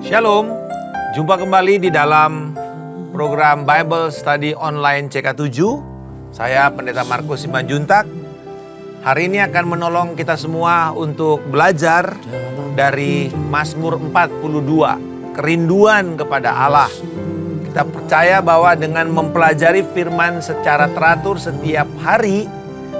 Shalom, jumpa kembali di dalam program Bible Study Online CK7. Saya Pendeta Markus Simanjuntak. Hari ini akan menolong kita semua untuk belajar dari Mazmur 42, kerinduan kepada Allah. Kita percaya bahwa dengan mempelajari firman secara teratur setiap hari,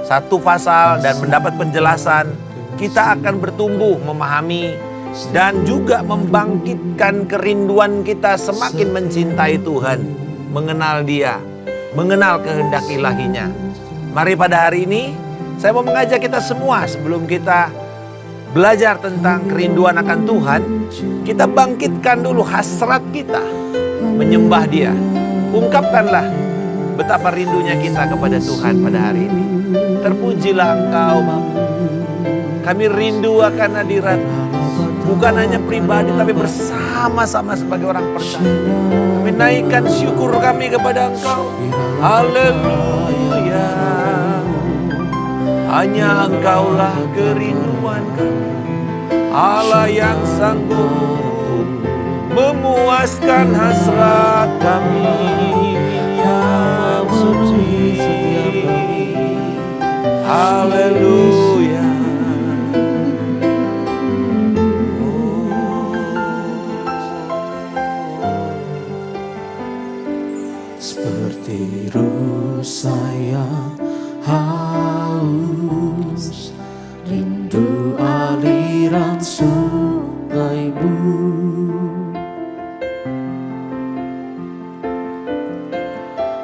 satu pasal dan mendapat penjelasan, kita akan bertumbuh memahami dan juga membangkitkan kerinduan kita semakin mencintai Tuhan, mengenal Dia, mengenal kehendak ilahinya. Mari pada hari ini, saya mau mengajak kita semua sebelum kita belajar tentang kerinduan akan Tuhan, kita bangkitkan dulu hasrat kita, menyembah Dia. Ungkapkanlah betapa rindunya kita kepada Tuhan pada hari ini. Terpujilah Engkau Bapa. Kami rindu akan hadirat-Mu. Bukan hanya pribadi tapi bersama-sama sebagai orang percaya. Kami naikkan syukur kami kepada Engkau. Haleluya. Hanya Engkaulah kerinduan kami. Allah yang sanggup memuaskan hasrat kami yang suci. Haleluya. Seperti rusa yang haus, rindu aliran sungai-Mu.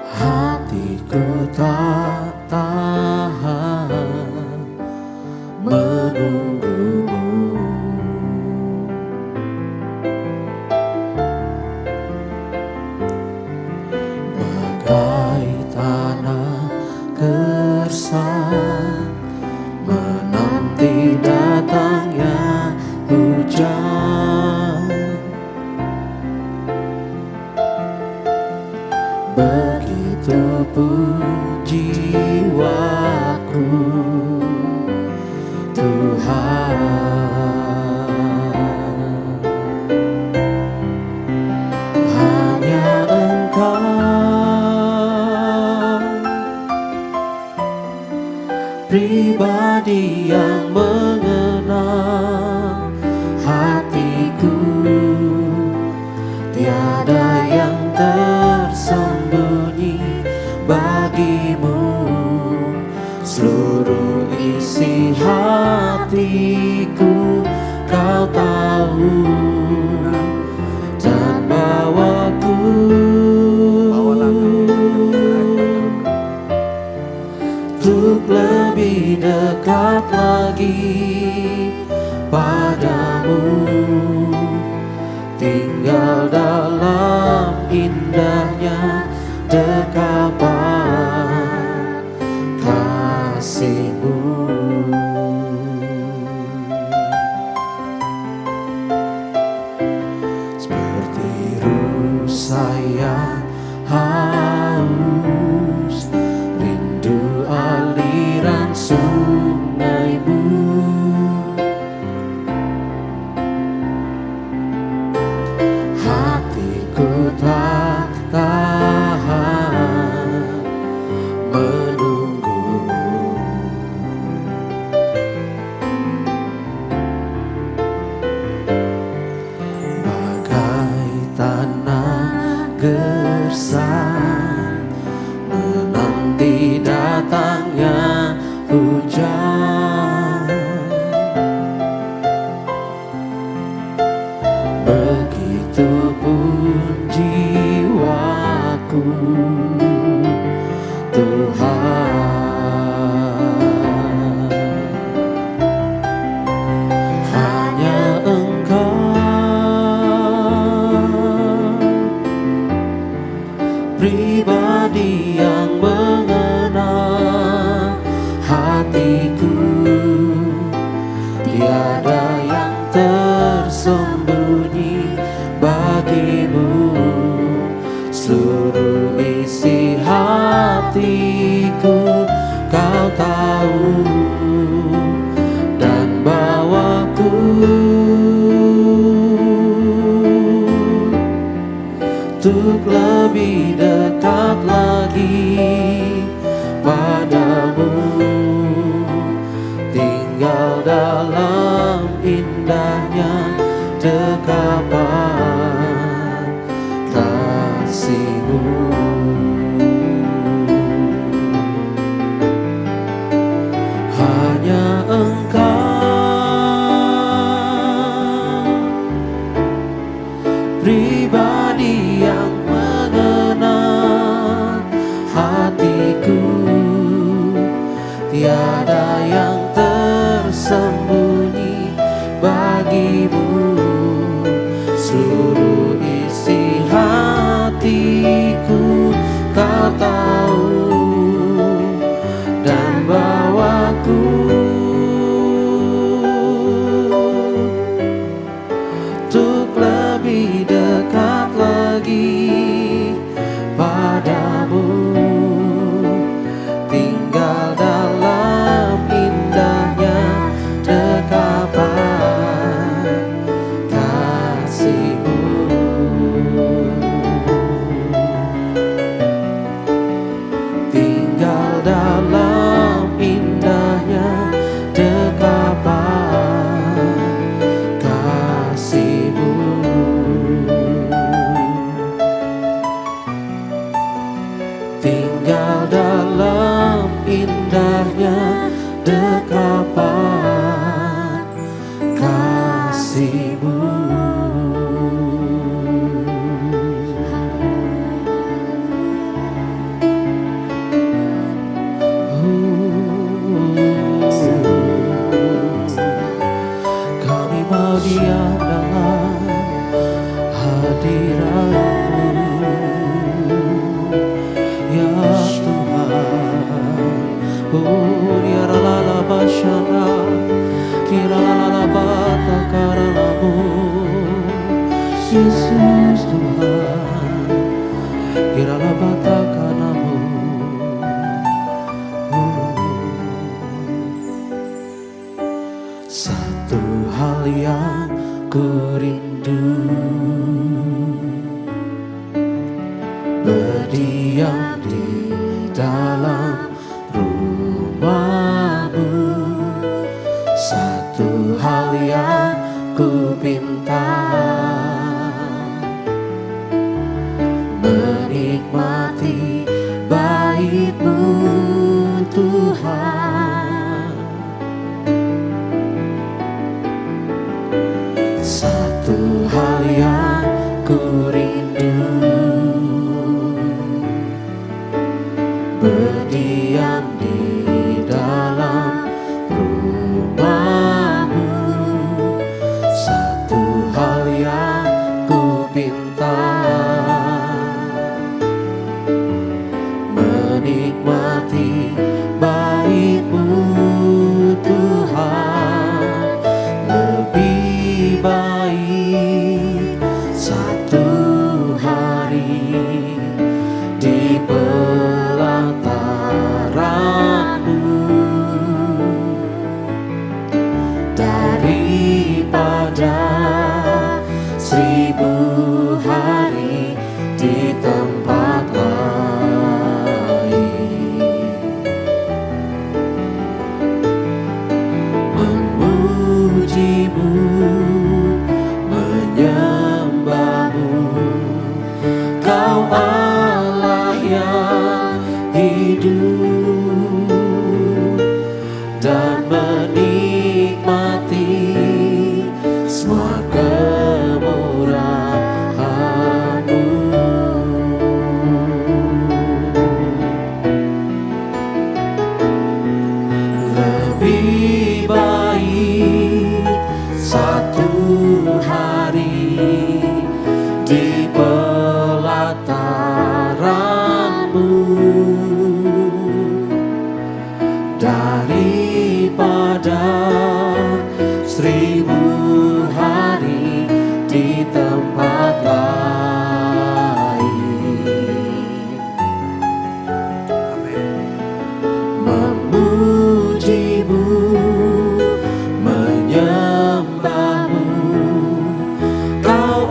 Hatiku tak tahan menunggu-Mu. Bagai tanah gersang menanti datangnya hujan, begitu pun jiwaku, Tuhan. Hanya Engkau pribadi yang mengenal hatiku, tiada yang tersembunyi bagi-Mu. Seluruh isi hatiku Kau tahu, dan bawaku untuk lebih dekat lagi padamu, tinggal dalam indahnya dekapan kasih-Mu. Seperti rusa yang haus, rindu aliran sungai-Mu. Hatiku tak tahan menunggu-Mu. Bagai tanah gersang menanti datangnya hujan, begitu pun jiwaku, Tuhan. Hanya Engkau pribadi yang mengenal hatiku, tiada yang tersembunyi bagi-Mu. Seluruh isi hatiku Kau tahu, dan bawaku indahnya dekapan kasih-Mu. Hanya Engkau pribadi yang mengenal hatiku, tiada yang tersembunyi bagi-Mu. Seluruh isi hatiku Kau tahu, dan bawaku untuk lebih dekat lagi padamu, tinggal dalam indahnya dekapan kasih-Mu. Tinggal dalam indahnya dekapan kasih-Mu. Tinggal dalam indahnya dekapan kasih-Mu. Kami mau diam dalam hadirat-Mu, ya Tuhan. Ya ralala bashana, kiralala bata karalamu, Yesus Tuhan, kirala bata kanamu. Satu hal yang ku rindu, berdiam di dalam rumah-Mu. Satu hal yang ku pinta, menikmati bait-Mu Tuhan. Satu hal yang ku rindu, berdiam di dalam rumah-Mu. Satu hal yang ku pinta, menikmati bait-Mu Tuhan. Lebih baik satu hari di pelataran-Mu daripada 1000 hari di tempat lain. Memuji-Mu, menyembah-Mu, Kau Allah yang hidup, dan menikmati semua kemurahan-Mu. Lebih baik satu hari di pelataran-Mu daripada 1000 hari di tempat lain. Memuji-Mu, menyembah-Mu, Kau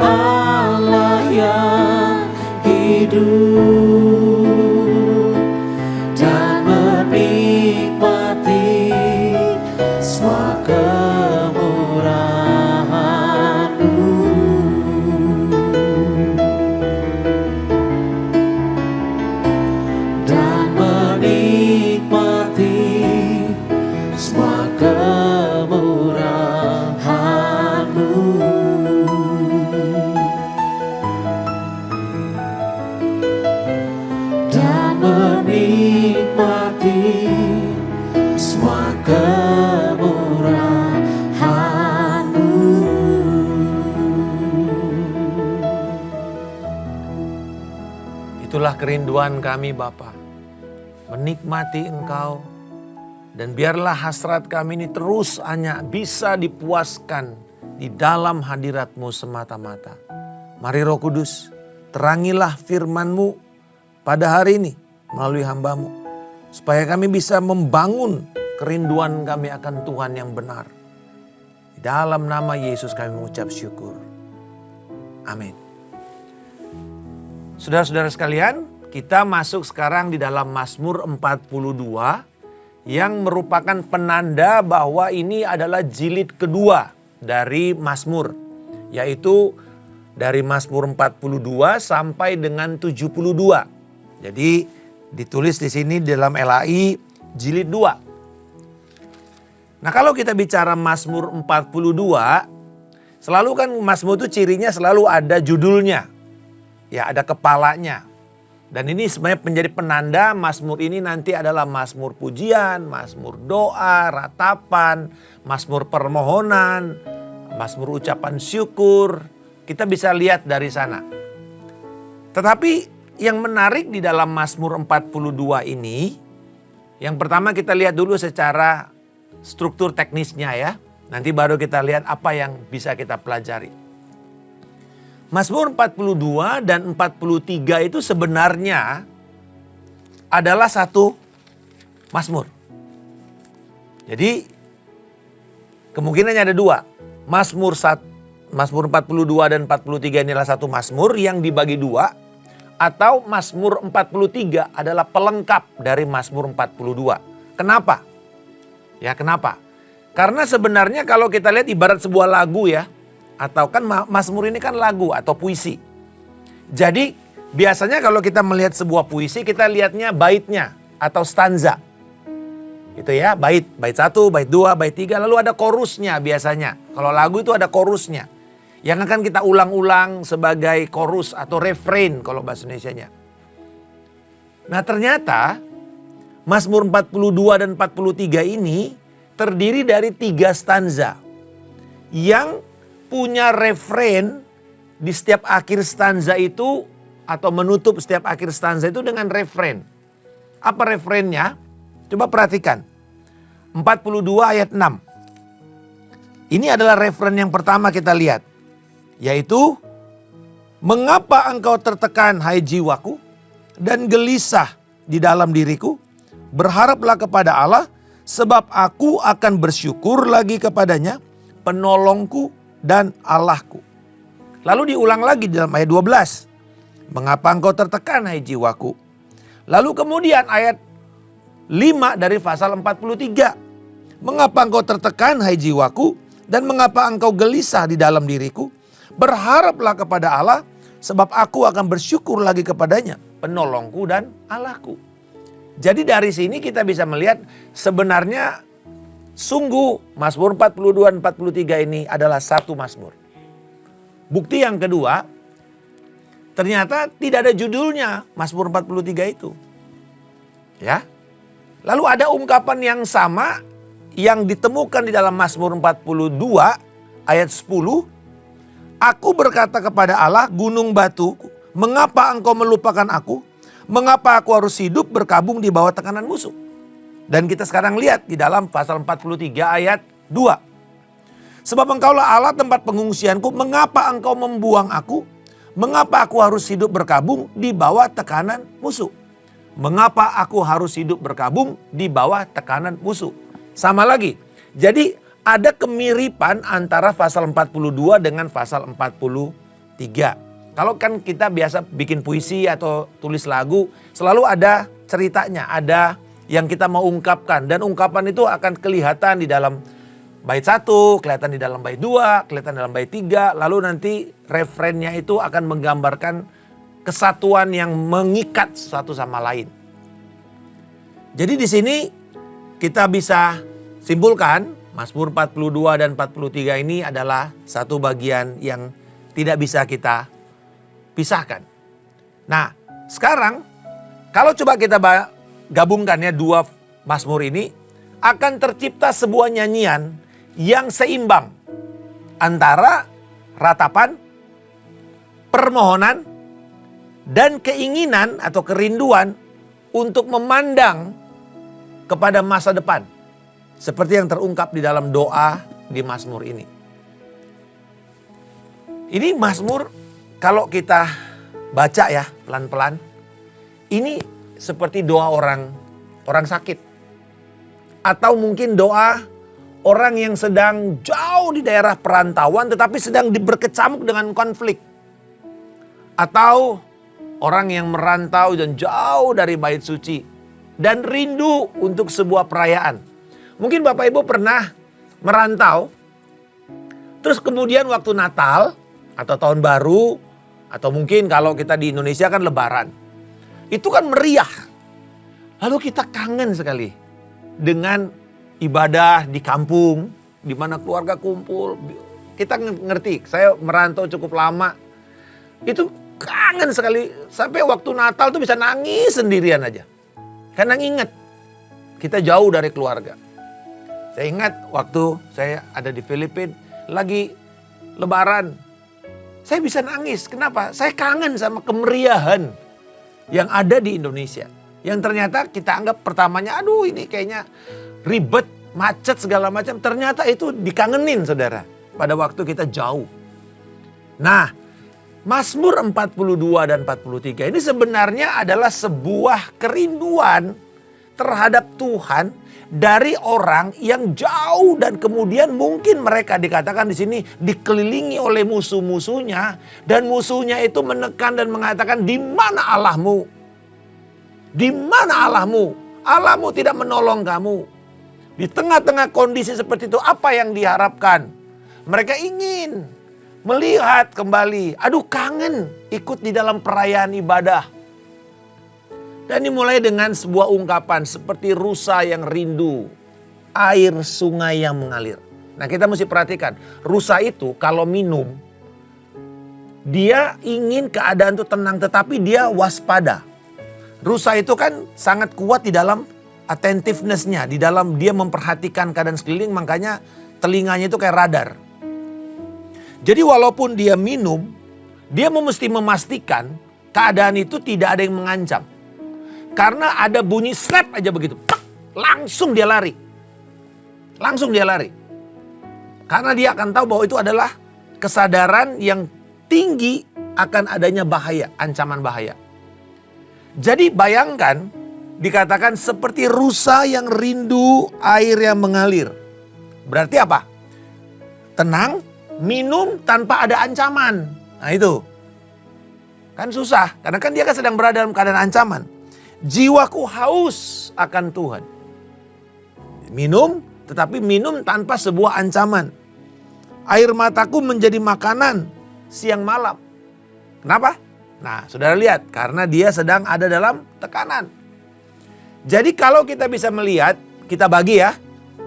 Itulah kerinduan kami Bapa, menikmati Engkau. Dan biarlah hasrat kami ini terus hanya bisa dipuaskan di dalam hadirat-Mu semata-mata. Mari Roh Kudus, terangilah firman-Mu pada hari ini melalui hamba-Mu. Supaya kami bisa membangun kerinduan kami akan Tuhan yang benar. Di dalam nama Yesus kami mengucap syukur. Amin. Saudara-saudara sekalian, kita masuk sekarang di dalam Mazmur 42 yang merupakan penanda bahwa ini adalah jilid kedua dari Mazmur, yaitu dari Mazmur 42 sampai dengan 72. Jadi ditulis di sini dalam LAI jilid 2. Nah, kalau kita bicara Mazmur 42, selalu kan Mazmur itu cirinya selalu ada judulnya. Ya, ada kepalanya. Dan ini sebenarnya menjadi penanda Mazmur ini nanti adalah Mazmur pujian, Mazmur doa, ratapan, Mazmur permohonan, Mazmur ucapan syukur. Kita bisa lihat dari sana. Tetapi yang menarik di dalam Mazmur 42 ini, yang pertama kita lihat dulu secara struktur teknisnya ya. Nanti baru kita lihat apa yang bisa kita pelajari. Mazmur 42 dan 43 itu sebenarnya adalah satu Mazmur. Jadi kemungkinannya ada dua. Mazmur 42 dan 43 inilah satu Mazmur yang dibagi dua. Atau Mazmur 43 adalah pelengkap dari Mazmur 42. Kenapa? Ya kenapa? Karena sebenarnya kalau kita lihat ibarat sebuah lagu ya. Atau kan Mazmur ini kan lagu atau puisi. Jadi biasanya kalau kita melihat sebuah puisi kita lihatnya baitnya atau stanza. Itu ya, bait 1, bait 2, bait 3 lalu ada chorusnya biasanya. Kalau lagu itu ada chorusnya. Yang akan kita ulang-ulang sebagai chorus atau refrain kalau bahasa Indonesianya. Nah, ternyata Mazmur 42 dan 43 ini terdiri dari 3 stanza yang punya refrain di setiap akhir stanza itu atau menutup setiap akhir stanza itu dengan refrain. Apa refrainnya? Coba perhatikan. 42 ayat 6. Ini adalah refrain yang pertama kita lihat. Yaitu, mengapa engkau tertekan hai jiwaku dan gelisah di dalam diriku? Berharaplah kepada Allah sebab aku akan bersyukur lagi kepadanya, penolongku dan Allahku. Lalu diulang lagi dalam ayat 12. Mengapa engkau tertekan hai jiwaku? Lalu kemudian ayat 5 dari pasal 43. Mengapa engkau tertekan hai jiwaku dan mengapa engkau gelisah di dalam diriku? Berharaplah kepada Allah sebab aku akan bersyukur lagi kepadanya, penolongku dan Allahku. Jadi dari sini kita bisa melihat sebenarnya sungguh Mazmur 42 dan 43 ini adalah satu Mazmur. Bukti yang kedua, ternyata tidak ada judulnya Mazmur 43 itu. Ya. Lalu ada ungkapan yang sama yang ditemukan di dalam Mazmur 42 ayat 10. Aku berkata kepada Allah, gunung batu, mengapa engkau melupakan aku? Mengapa aku harus hidup berkabung di bawah tekanan musuh? Dan kita sekarang lihat di dalam pasal 43 ayat 2. Sebab engkaulah Allah tempat pengungsianku, mengapa engkau membuang aku? Mengapa aku harus hidup berkabung di bawah tekanan musuh? Mengapa aku harus hidup berkabung di bawah tekanan musuh? Sama lagi. Jadi ada kemiripan antara pasal 42 dengan pasal 43. Kalau kan kita biasa bikin puisi atau tulis lagu, selalu ada ceritanya, ada yang kita mau ungkapkan. Dan ungkapan itu akan kelihatan di dalam bait 1, kelihatan di dalam bait 2, kelihatan dalam bait 3. Lalu nanti refrennya itu akan menggambarkan kesatuan yang mengikat satu sama lain. Jadi di sini kita bisa simpulkan Mazmur 42 dan 43 ini adalah satu bagian yang tidak bisa kita pisahkan. Nah, sekarang kalau coba kita gabungkan ya dua Mazmur ini, akan tercipta sebuah nyanyian yang seimbang antara ratapan, permohonan, dan keinginan atau kerinduan untuk memandang kepada masa depan. Seperti yang terungkap di dalam doa di Mazmur ini. Ini Mazmur kalau kita baca ya pelan-pelan, ini seperti doa orang sakit. Atau mungkin doa orang yang sedang jauh di daerah perantauan tetapi sedang berkecamuk dengan konflik. Atau orang yang merantau dan jauh dari bait suci dan rindu untuk sebuah perayaan. Mungkin Bapak Ibu pernah merantau, terus kemudian waktu Natal atau Tahun Baru, atau mungkin kalau kita di Indonesia kan Lebaran. Itu kan meriah. Lalu kita kangen sekali dengan ibadah di kampung, di mana keluarga kumpul. Kita ngerti, saya merantau cukup lama. Itu kangen sekali, sampai waktu Natal tuh bisa nangis sendirian aja. Karena ingat, kita jauh dari keluarga. Saya ingat waktu saya ada di Filipina, lagi Lebaran. Saya bisa nangis, kenapa? Saya kangen sama kemeriahan yang ada di Indonesia. Yang ternyata kita anggap pertamanya, aduh ini kayaknya ribet, macet segala macam. Ternyata itu dikangenin saudara, pada waktu kita jauh. Nah, Mazmur 42 dan 43 ini sebenarnya adalah sebuah kerinduan terhadap Tuhan dari orang yang jauh dan kemudian mungkin mereka dikatakan di sini dikelilingi oleh musuh-musuhnya dan musuhnya itu menekan dan mengatakan, "Di mana Allahmu? Di mana Allahmu? Allahmu tidak menolong kamu." Di tengah-tengah kondisi seperti itu apa yang diharapkan? Mereka ingin melihat kembali, aduh kangen ikut di dalam perayaan ibadah. Dan dimulai dengan sebuah ungkapan seperti rusa yang rindu air sungai yang mengalir. Nah kita mesti perhatikan, rusa itu kalau minum, dia ingin keadaan itu tenang tetapi dia waspada. Rusa itu kan sangat kuat di dalam attentiveness-nya, di dalam dia memperhatikan keadaan sekeliling, makanya telinganya itu kayak radar. Jadi walaupun dia minum, dia mesti memastikan keadaan itu tidak ada yang mengancam. Karena ada bunyi slap aja begitu, langsung dia lari. Langsung dia lari. Karena dia akan tahu bahwa itu adalah kesadaran yang tinggi akan adanya bahaya, ancaman bahaya. Jadi bayangkan dikatakan seperti rusa yang rindu air yang mengalir. Berarti apa? Tenang, minum tanpa ada ancaman. Nah itu. Kan susah, karena kan dia kan sedang berada dalam keadaan ancaman. Jiwaku haus akan Tuhan. Minum, tetapi minum tanpa sebuah ancaman. Air mataku menjadi makanan siang malam. Kenapa? Nah, saudara lihat, karena dia sedang ada dalam tekanan. Jadi kalau kita bisa melihat, kita bagi ya,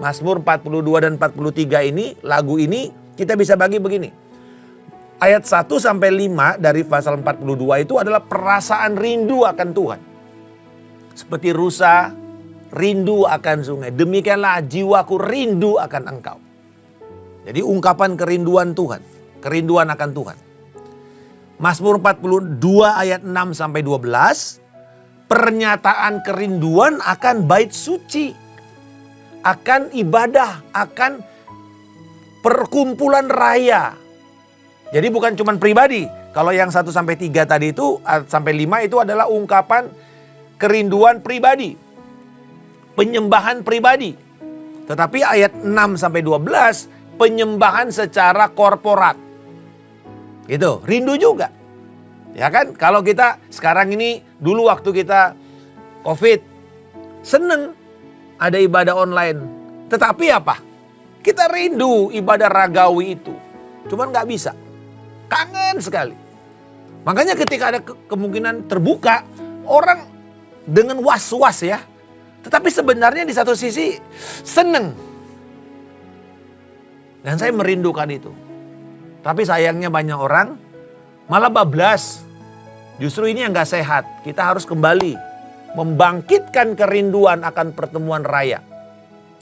Mazmur 42 dan 43 ini, lagu ini, kita bisa bagi begini. Ayat 1 sampai 5 dari pasal 42 itu adalah perasaan rindu akan Tuhan. Seperti rusa rindu akan sungai, demikianlah jiwaku rindu akan engkau. Jadi ungkapan kerinduan Tuhan, kerinduan akan Tuhan. Mazmur 42 ayat 6 sampai 12, pernyataan kerinduan akan bait suci, akan ibadah, akan perkumpulan raya. Jadi bukan cuma pribadi. Kalau yang 1 sampai 3 tadi itu, sampai 5 itu adalah ungkapan kerinduan pribadi, penyembahan pribadi. Tetapi ayat 6 sampai 12 penyembahan secara korporat. Gitu, rindu juga. Ya kan? Kalau kita sekarang ini, dulu waktu kita Covid, seneng ada ibadah online. Tetapi apa? Kita rindu ibadah ragawi itu. Cuman gak bisa. Kangen sekali. Makanya ketika ada kemungkinan terbuka, orang dengan was-was ya. Tetapi sebenarnya di satu sisi seneng. Dan saya merindukan itu. Tapi sayangnya banyak orang malah bablas. Justru ini yang gak sehat. Kita harus kembali membangkitkan kerinduan akan pertemuan raya.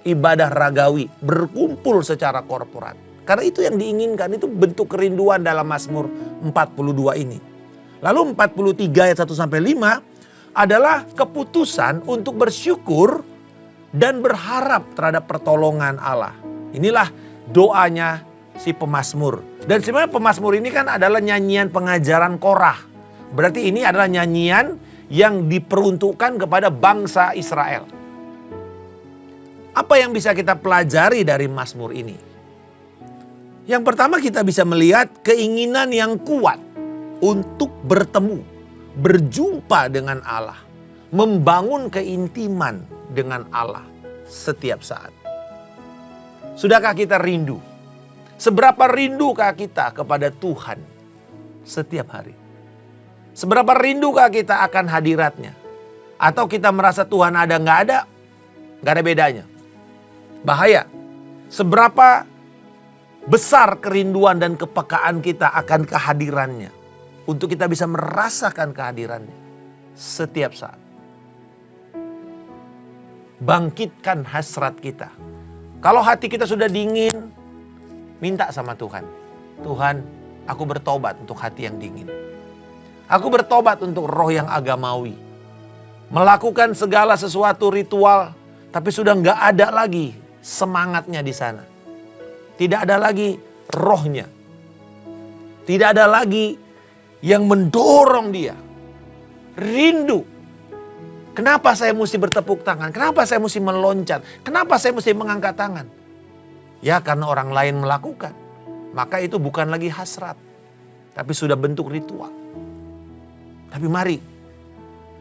Ibadah ragawi, berkumpul secara korporat. Karena itu yang diinginkan, itu bentuk kerinduan dalam Mazmur 42 ini. Lalu 43 ayat 1 sampai 5 adalah keputusan untuk bersyukur dan berharap terhadap pertolongan Allah. Inilah doanya si pemazmur. Dan sebenarnya pemazmur ini kan adalah nyanyian pengajaran Korah. Berarti ini adalah nyanyian yang diperuntukkan kepada bangsa Israel. Apa yang bisa kita pelajari dari Mazmur ini? Yang pertama kita bisa melihat keinginan yang kuat untuk bertemu, berjumpa dengan Allah, membangun keintiman dengan Allah setiap saat. Sudahkah kita rindu? Seberapa rindukah kita kepada Tuhan setiap hari? Seberapa rindukah kita akan hadiratnya? Atau kita merasa Tuhan ada nggak ada bedanya. Bahaya. Seberapa besar kerinduan dan kepekaan kita akan kehadirannya. Untuk kita bisa merasakan kehadirannya setiap saat. Bangkitkan hasrat kita. Kalau hati kita sudah dingin, minta sama Tuhan. Tuhan, aku bertobat untuk hati yang dingin. Aku bertobat untuk roh yang agamawi. Melakukan segala sesuatu ritual, tapi sudah nggak ada lagi semangatnya di sana. Tidak ada lagi rohnya. Tidak ada lagi yang mendorong dia. Rindu. Kenapa saya mesti bertepuk tangan? Kenapa saya mesti meloncat? Kenapa saya mesti mengangkat tangan? Ya karena orang lain melakukan. Maka itu bukan lagi hasrat. Tapi sudah bentuk ritual. Tapi mari.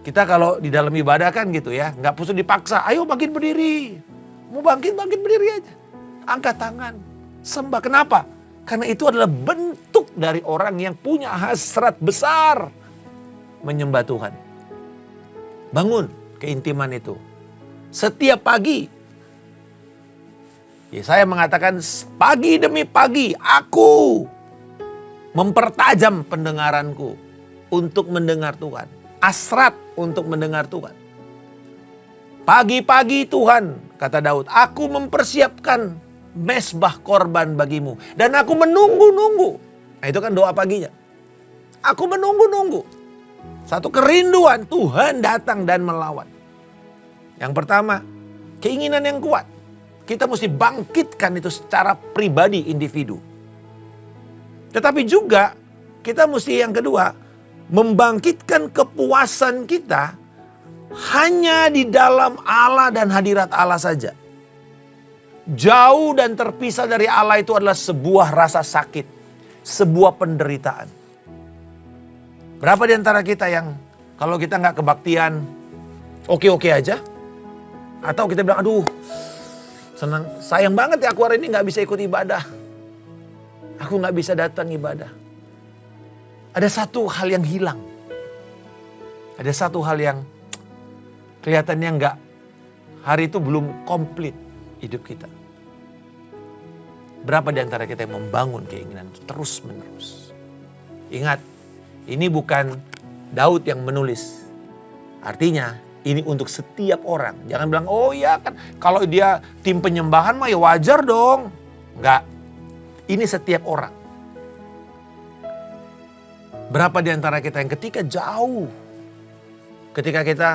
Kita kalau di dalam ibadah kan gitu ya. Nggak perlu dipaksa. Ayo bangkit berdiri. Mau bangkit berdiri aja. Angkat tangan. Sembah. Kenapa? Karena itu adalah bentuk dari orang yang punya hasrat besar menyembah Tuhan. Bangun keintiman itu. Setiap pagi. Yesaya mengatakan pagi demi pagi aku mempertajam pendengaranku untuk mendengar Tuhan. Hasrat untuk mendengar Tuhan. Pagi-pagi Tuhan, kata Daud, aku mempersiapkan mezbah korban bagimu. Dan aku menunggu-nunggu. Nah itu kan doa paginya. Aku menunggu-nunggu. Satu kerinduan Tuhan datang dan melawan. Yang pertama, keinginan yang kuat. Kita mesti bangkitkan itu secara pribadi individu. Tetapi juga kita mesti yang kedua, membangkitkan kepuasan kita hanya di dalam Allah dan hadirat Allah saja. Jauh dan terpisah dari Allah itu adalah sebuah rasa sakit, sebuah penderitaan. Berapa di antara kita yang kalau kita nggak kebaktian, oke-oke aja? Atau kita bilang, aduh senang, sayang banget ya aku hari ini nggak bisa ikut ibadah. Aku nggak bisa datang ibadah. Ada satu hal yang hilang. Ada satu hal yang kelihatannya nggak, hari itu belum komplit hidup kita. Berapa di antara kita yang membangun keinginan terus menerus? Ingat, ini bukan Daud yang menulis. Artinya ini untuk setiap orang. Jangan bilang, oh iya kan kalau dia tim penyembahan mah ya wajar dong. Enggak, ini setiap orang. Berapa di antara kita yang ketika jauh, ketika kita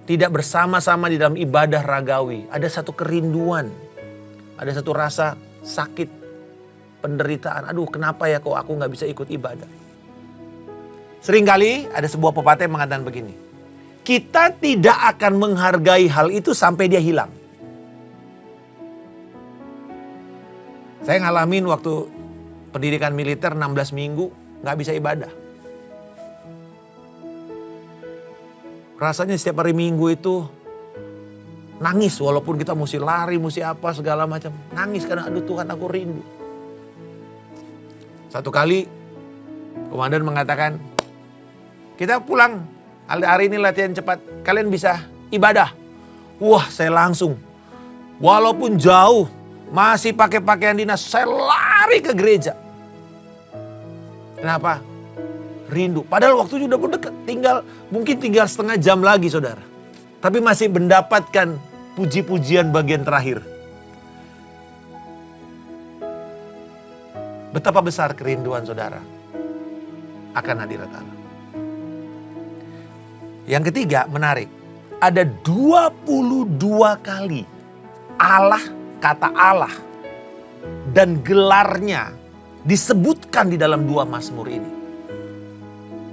tidak bersama-sama di dalam ibadah ragawi, ada satu kerinduan, ada satu rasa sakit, penderitaan. Aduh kenapa ya kok aku gak bisa ikut ibadah. Seringkali ada sebuah pepatah yang mengatakan begini, kita tidak akan menghargai hal itu sampai dia hilang. Saya ngalamin waktu pendidikan militer 16 minggu gak bisa ibadah. Rasanya setiap hari Minggu itu nangis walaupun kita mesti lari, mesti apa segala macam. Nangis karena aduh Tuhan aku rindu. Satu kali komandan mengatakan, kita pulang, hari ini latihan cepat, kalian bisa ibadah. Wah saya langsung, walaupun jauh, masih pakai pakaian dinas, saya lari ke gereja. Kenapa? Rindu. Padahal waktu sudah dekat, mungkin tinggal setengah jam lagi saudara. Tapi masih mendapatkan puji-pujian bagian terakhir. Betapa besar kerinduan saudara akan hadirat Allah. Yang ketiga menarik. Ada 22 kali Allah, kata Allah dan gelarnya disebutkan di dalam 2 Mazmur ini.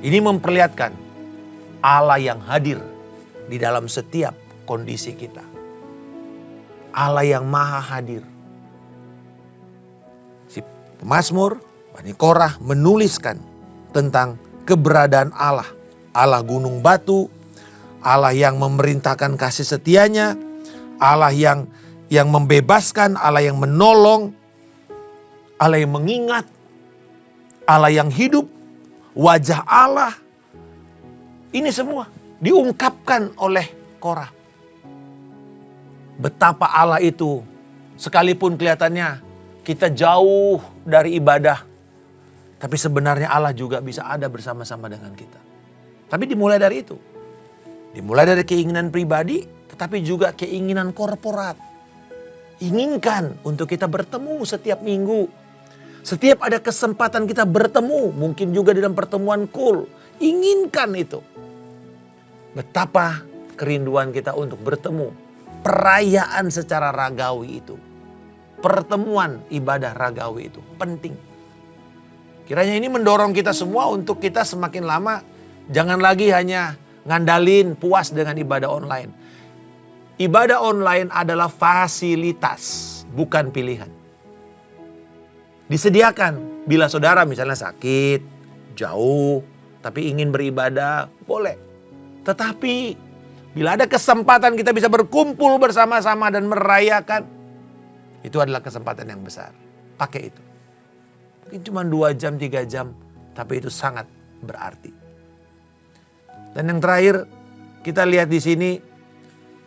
Ini memperlihatkan Allah yang hadir di dalam setiap kondisi kita. Allah yang maha hadir. Si pemazmur Bani Korah menuliskan tentang keberadaan Allah. Allah gunung batu, Allah yang memerintahkan kasih setianya, Allah yang membebaskan, Allah yang menolong, Allah yang mengingat, Allah yang hidup, wajah Allah. Ini semua diungkapkan oleh Korah. Betapa Allah itu, sekalipun kelihatannya kita jauh dari ibadah, tapi sebenarnya Allah juga bisa ada bersama-sama dengan kita. Tapi dimulai dari itu. Dimulai dari keinginan pribadi, tetapi juga keinginan korporat. Inginkan untuk kita bertemu setiap minggu. Setiap ada kesempatan kita bertemu, mungkin juga dalam pertemuan cool. Inginkan itu. Betapa kerinduan kita untuk bertemu. Perayaan secara ragawi itu. Pertemuan ibadah ragawi itu penting. Kiranya ini mendorong kita semua untuk kita semakin lama jangan lagi hanya ngandalin puas dengan ibadah online. Ibadah online adalah fasilitas, bukan pilihan. Disediakan bila saudara misalnya sakit, jauh, tapi ingin beribadah, boleh. Tetapi bila ada kesempatan kita bisa berkumpul bersama-sama dan merayakan, itu adalah kesempatan yang besar. Pakai itu. Mungkin cuma 2 jam, 3 jam, tapi itu sangat berarti. Dan yang terakhir, kita lihat di sini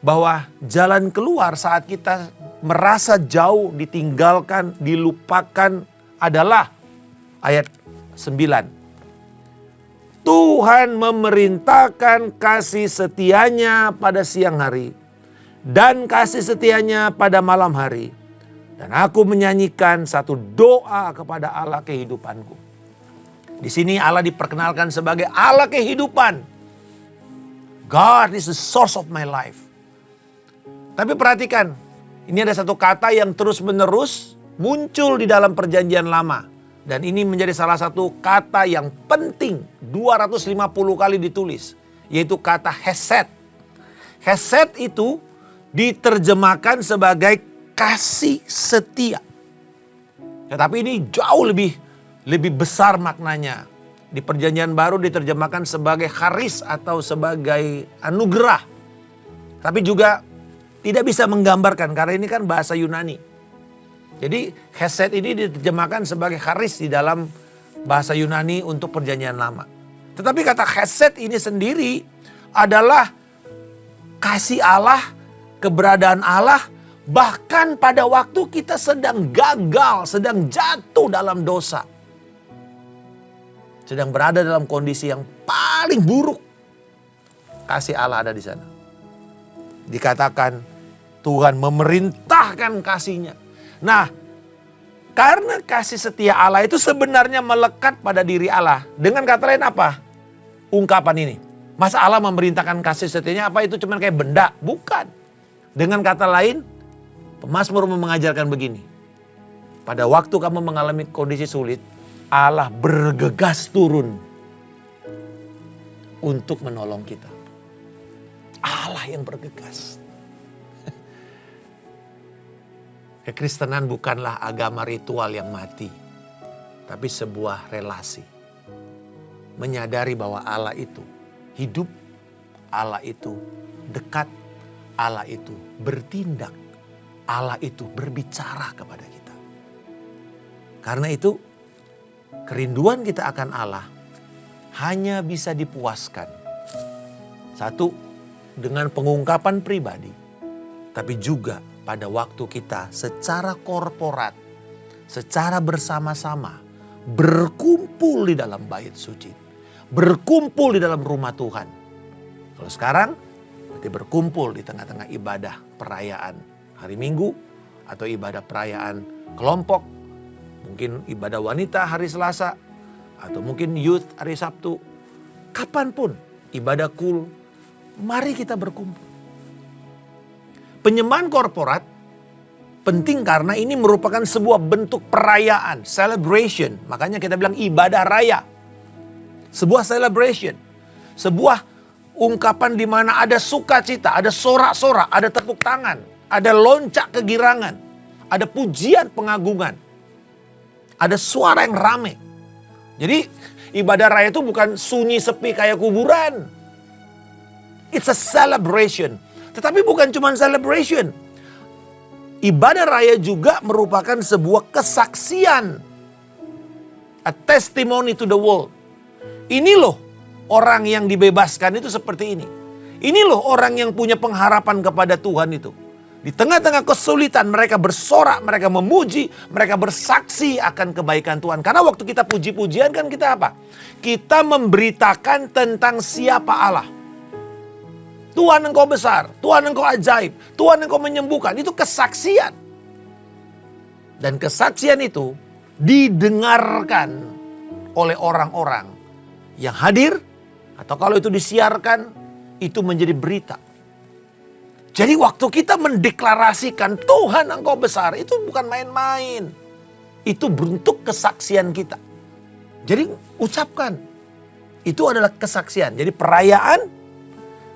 bahwa jalan keluar saat kita merasa jauh, ditinggalkan, dilupakan adalah ayat 9. Tuhan memerintahkan kasih setianya pada siang hari dan kasih setianya pada malam hari. Dan aku menyanyikan satu doa kepada Allah kehidupanku. Di sini Allah diperkenalkan sebagai Allah kehidupan. God is the source of my life. Tapi perhatikan, ini ada satu kata yang terus-menerus muncul di dalam perjanjian lama. Dan ini menjadi salah satu kata yang penting, 250 kali ditulis. Yaitu kata hesed. Hesed itu diterjemahkan sebagai kasih setia. Tetapi ini jauh lebih besar maknanya. Di perjanjian baru diterjemahkan sebagai charis atau sebagai anugerah. Tapi juga tidak bisa menggambarkan karena ini kan bahasa Yunani. Jadi hesed ini diterjemahkan sebagai charis di dalam bahasa Yunani untuk perjanjian lama. Tetapi kata hesed ini sendiri adalah kasih Allah, keberadaan Allah, bahkan pada waktu kita sedang gagal, sedang jatuh dalam dosa. Sedang berada dalam kondisi yang paling buruk. Kasih Allah ada di sana. Dikatakan Tuhan memerintahkan kasihnya. Nah, karena kasih setia Allah itu sebenarnya melekat pada diri Allah. Dengan kata lain apa? Ungkapan ini. Masa Allah memerintahkan kasih setianya apa itu cuma kayak benda? Bukan. Dengan kata lain, pemazmur mengajarkan begini. Pada waktu kamu mengalami kondisi sulit, Allah bergegas turun untuk menolong kita. Allah yang bergegas. Kekristenan bukanlah agama ritual yang mati, tapi sebuah relasi. Menyadari bahwa Allah itu hidup, Allah itu dekat, Allah itu bertindak, Allah itu berbicara kepada kita. Karena itu, kerinduan kita akan Allah hanya bisa dipuaskan. Satu, dengan pengungkapan pribadi, tapi juga pada waktu kita secara korporat, secara bersama-sama, berkumpul di dalam bait suci, berkumpul di dalam rumah Tuhan. Kalau sekarang, berarti berkumpul di tengah-tengah ibadah perayaan hari Minggu, atau ibadah perayaan kelompok, mungkin ibadah wanita hari Selasa, atau mungkin youth hari Sabtu. Kapanpun ibadah cool, Mari kita berkumpul. Penyembahan korporat penting karena ini merupakan sebuah bentuk perayaan, celebration. Makanya kita bilang ibadah raya. Sebuah celebration. Sebuah ungkapan di mana ada sukacita, ada sorak-sorak, ada tepuk tangan, ada loncak kegirangan, ada pujian pengagungan, ada suara yang rame. Jadi ibadah raya itu bukan sunyi sepi kayak kuburan. It's a celebration. Tetapi bukan cuma celebration. Ibadah raya juga merupakan sebuah kesaksian. A testimony to the world. Ini loh orang yang dibebaskan itu seperti ini. Ini loh orang yang punya pengharapan kepada Tuhan itu. Di tengah-tengah kesulitan mereka bersorak, mereka memuji, mereka bersaksi akan kebaikan Tuhan. Karena waktu kita puji-pujian kan kita apa? Kita memberitakan tentang siapa Allah. Tuhan engkau besar, Tuhan engkau ajaib, Tuhan engkau menyembuhkan. Itu kesaksian. Dan kesaksian itu didengarkan oleh orang-orang yang hadir. Atau kalau itu disiarkan, itu menjadi berita. Jadi waktu kita mendeklarasikan Tuhan engkau besar, itu bukan main-main. Itu bentuk kesaksian kita. Jadi ucapkan. Itu adalah kesaksian. Jadi perayaan,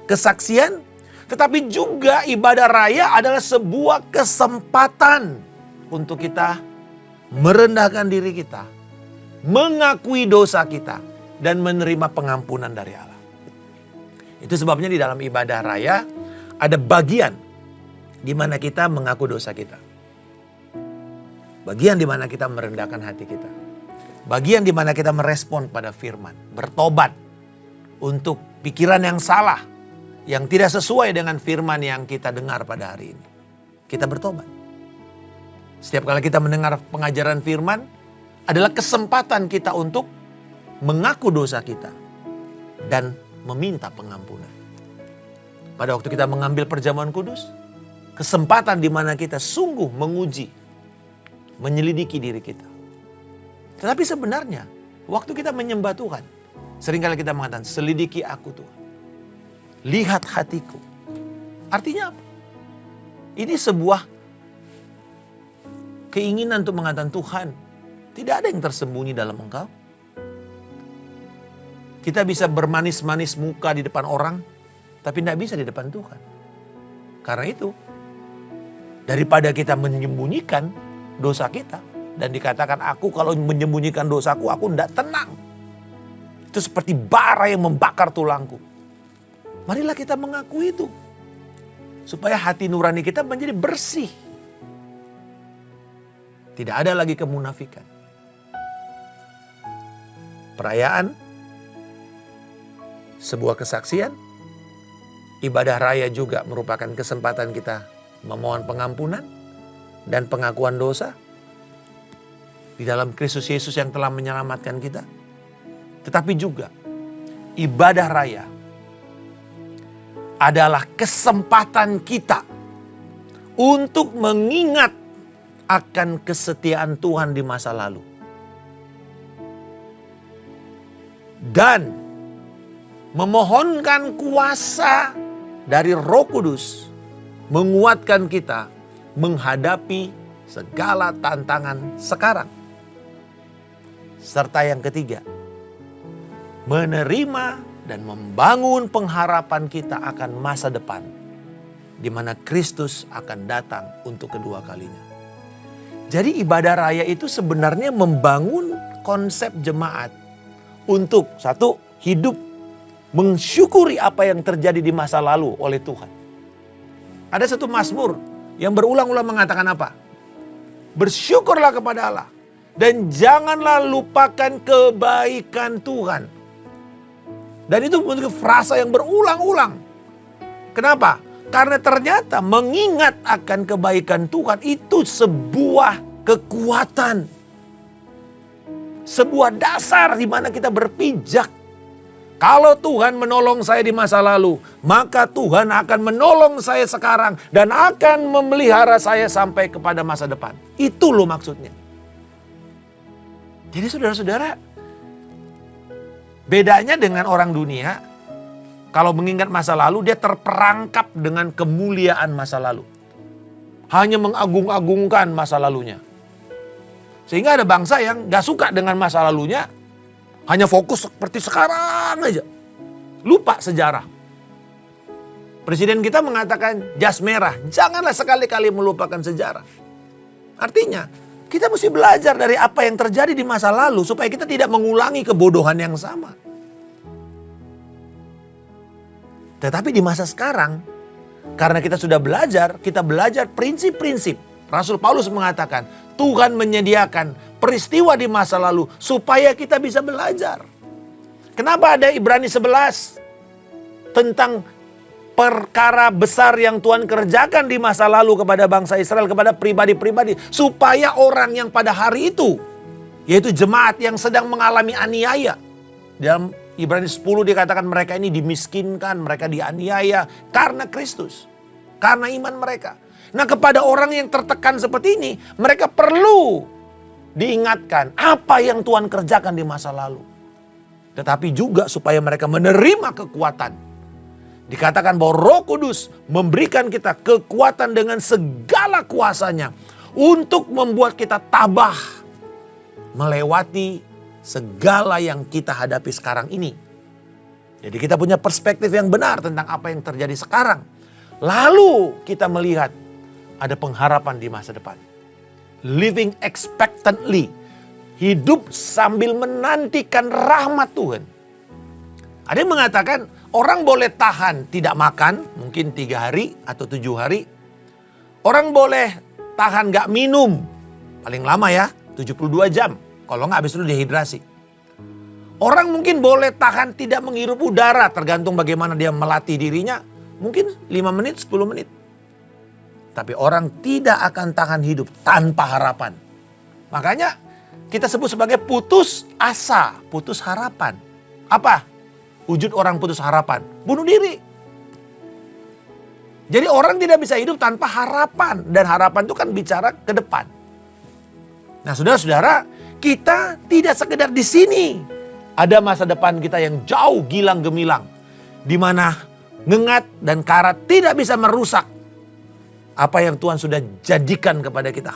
kesaksian, tetapi juga ibadah raya adalah sebuah kesempatan untuk kita merendahkan diri kita, mengakui dosa kita, dan menerima pengampunan dari Allah. Itu sebabnya di dalam ibadah raya ada bagian di mana kita mengaku dosa kita. Bagian di mana kita merendahkan hati kita. Bagian di mana kita merespon pada firman. Bertobat untuk pikiran yang salah. Yang tidak sesuai dengan firman yang kita dengar pada hari ini. Kita bertobat. Setiap kali kita mendengar pengajaran firman adalah kesempatan kita untuk mengaku dosa kita. Dan meminta pengampunan. Pada waktu kita mengambil perjamuan kudus, kesempatan di mana kita sungguh menguji, menyelidiki diri kita. Tetapi sebenarnya, waktu kita menyembah Tuhan, seringkali kita mengatakan, selidiki aku Tuhan. Lihat hatiku. Artinya apa? Ini sebuah keinginan untuk mengatakan, Tuhan, tidak ada yang tersembunyi dalam Engkau. Kita bisa bermanis-manis muka di depan orang, tapi tidak bisa di depan Tuhan. Karena itu, daripada kita menyembunyikan dosa kita, dan dikatakan aku kalau menyembunyikan dosaku, aku tidak tenang. Itu seperti bara yang membakar tulangku. Marilah kita mengakui itu. Supaya hati nurani kita menjadi bersih. Tidak ada lagi kemunafikan. Perayaan, sebuah kesaksian, ibadah raya juga merupakan kesempatan kita memohon pengampunan dan pengakuan dosa di dalam Kristus Yesus yang telah menyelamatkan kita. Tetapi juga ibadah raya adalah kesempatan kita untuk mengingat akan kesetiaan Tuhan di masa lalu. Dan memohonkan kuasa dari Roh Kudus menguatkan kita menghadapi segala tantangan sekarang. Serta yang ketiga, menerima dan membangun pengharapan kita akan masa depan di mana Kristus akan datang untuk kedua kalinya. Jadi ibadah raya itu sebenarnya membangun konsep jemaat untuk satu, hidup mensyukuri apa yang terjadi di masa lalu oleh Tuhan. Ada satu mazmur yang berulang-ulang mengatakan apa? Bersyukurlah kepada Allah dan janganlah lupakan kebaikan Tuhan. Dan itu bentuk frasa yang berulang-ulang. Kenapa? Karena ternyata mengingat akan kebaikan Tuhan itu sebuah kekuatan. Sebuah dasar di mana kita berpijak. Kalau Tuhan menolong saya di masa lalu, maka Tuhan akan menolong saya sekarang dan akan memelihara saya sampai kepada masa depan. Itu loh maksudnya. Jadi saudara-saudara, bedanya dengan orang dunia, kalau mengingat masa lalu, dia terperangkap dengan kemuliaan masa lalu. Hanya mengagung-agungkan masa lalunya. Sehingga ada bangsa yang gak suka dengan masa lalunya, hanya fokus seperti sekarang aja. Lupa sejarah. Presiden kita mengatakan jas merah, janganlah sekali-kali melupakan sejarah. Artinya, kita mesti belajar dari apa yang terjadi di masa lalu supaya kita tidak mengulangi kebodohan yang sama. Tetapi di masa sekarang, karena kita sudah belajar, kita belajar prinsip-prinsip. Rasul Paulus mengatakan, Tuhan menyediakan peristiwa di masa lalu supaya kita bisa belajar. Kenapa ada Ibrani 11 tentang perkara besar yang Tuhan kerjakan di masa lalu kepada bangsa Israel, kepada pribadi-pribadi. Supaya orang yang pada hari itu, yaitu jemaat yang sedang mengalami aniaya. Dalam Ibrani 10 dikatakan mereka ini dimiskinkan, mereka dianiaya karena Kristus. Karena iman mereka. Nah, kepada orang yang tertekan seperti ini, mereka perlu diingatkan apa yang Tuhan kerjakan di masa lalu. Tetapi juga supaya mereka menerima kekuatan. Dikatakan bahwa Roh Kudus memberikan kita kekuatan dengan segala kuasanya untuk membuat kita tabah melewati segala yang kita hadapi sekarang ini. Jadi kita punya perspektif yang benar tentang apa yang terjadi sekarang. Lalu kita melihat ada pengharapan di masa depan. Living expectantly. Hidup sambil menantikan rahmat Tuhan. Ada yang mengatakan orang boleh tahan tidak makan mungkin 3 hari atau 7 hari. Orang boleh tahan gak minum paling lama ya 72 jam. Kalau gak habis itu dehidrasi. Orang mungkin boleh tahan tidak menghirup udara tergantung bagaimana dia melatih dirinya. Mungkin 5 menit 10 menit. Tapi orang tidak akan tahan hidup tanpa harapan. Makanya kita sebut sebagai putus asa, putus harapan. Apa? Wujud orang putus harapan, bunuh diri. Jadi orang tidak bisa hidup tanpa harapan. Dan harapan itu kan bicara ke depan. Nah saudara-saudara, kita tidak sekedar di sini. Ada masa depan kita yang jauh gilang gemilang. Di mana ngengat dan karat tidak bisa merusak apa yang Tuhan sudah jadikan kepada kita.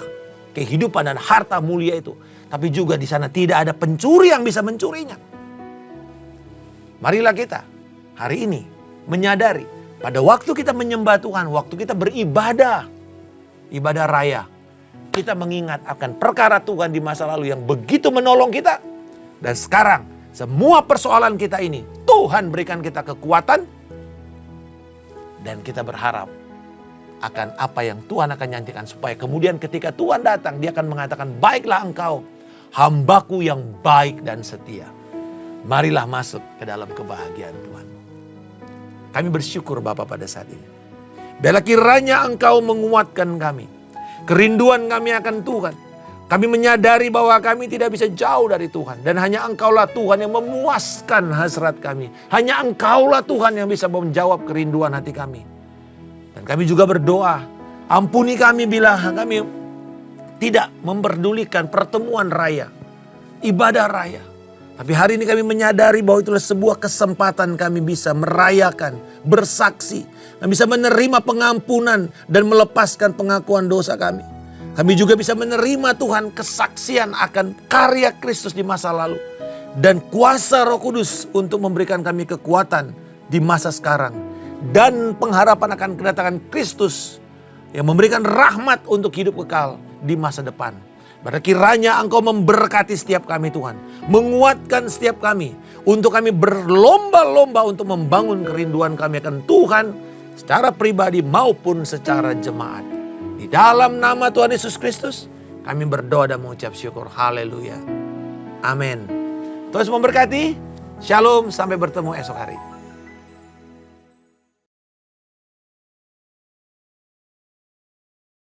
Kehidupan dan harta mulia itu. Tapi juga di sana tidak ada pencuri yang bisa mencurinya. Marilah kita hari ini menyadari pada waktu kita menyembah Tuhan, waktu kita beribadah, ibadah raya, kita mengingat akan perkara Tuhan di masa lalu yang begitu menolong kita. Dan sekarang semua persoalan kita ini Tuhan berikan kita kekuatan dan kita berharap akan apa yang Tuhan akan nyanyikan supaya kemudian ketika Tuhan datang dia akan mengatakan, baiklah engkau hambaku yang baik dan setia. Marilah masuk ke dalam kebahagiaan Tuhan. Kami bersyukur Bapa pada saat ini. Biarlah kiranya Engkau menguatkan kami. Kerinduan kami akan Tuhan. Kami menyadari bahwa kami tidak bisa jauh dari Tuhan. Dan hanya Engkaulah Tuhan yang memuaskan hasrat kami. Hanya Engkaulah Tuhan yang bisa menjawab kerinduan hati kami. Dan kami juga berdoa, ampuni kami bila kami tidak memperdulikan pertemuan raya, ibadah raya. Tapi hari ini kami menyadari bahwa itulah sebuah kesempatan kami bisa merayakan, bersaksi. Kami bisa menerima pengampunan dan melepaskan pengakuan dosa kami. Kami juga bisa menerima Tuhan kesaksian akan karya Kristus di masa lalu. Dan kuasa Roh Kudus untuk memberikan kami kekuatan di masa sekarang. Dan pengharapan akan kedatangan Kristus yang memberikan rahmat untuk hidup kekal di masa depan. Kiranya Engkau memberkati setiap kami Tuhan. Menguatkan setiap kami. Untuk kami berlomba-lomba untuk membangun kerinduan kami akan Tuhan. Secara pribadi maupun secara jemaat. Di dalam nama Tuhan Yesus Kristus. Kami berdoa dan mengucap syukur. Haleluya. Amin. Tuhan memberkati. Shalom. Sampai bertemu esok hari.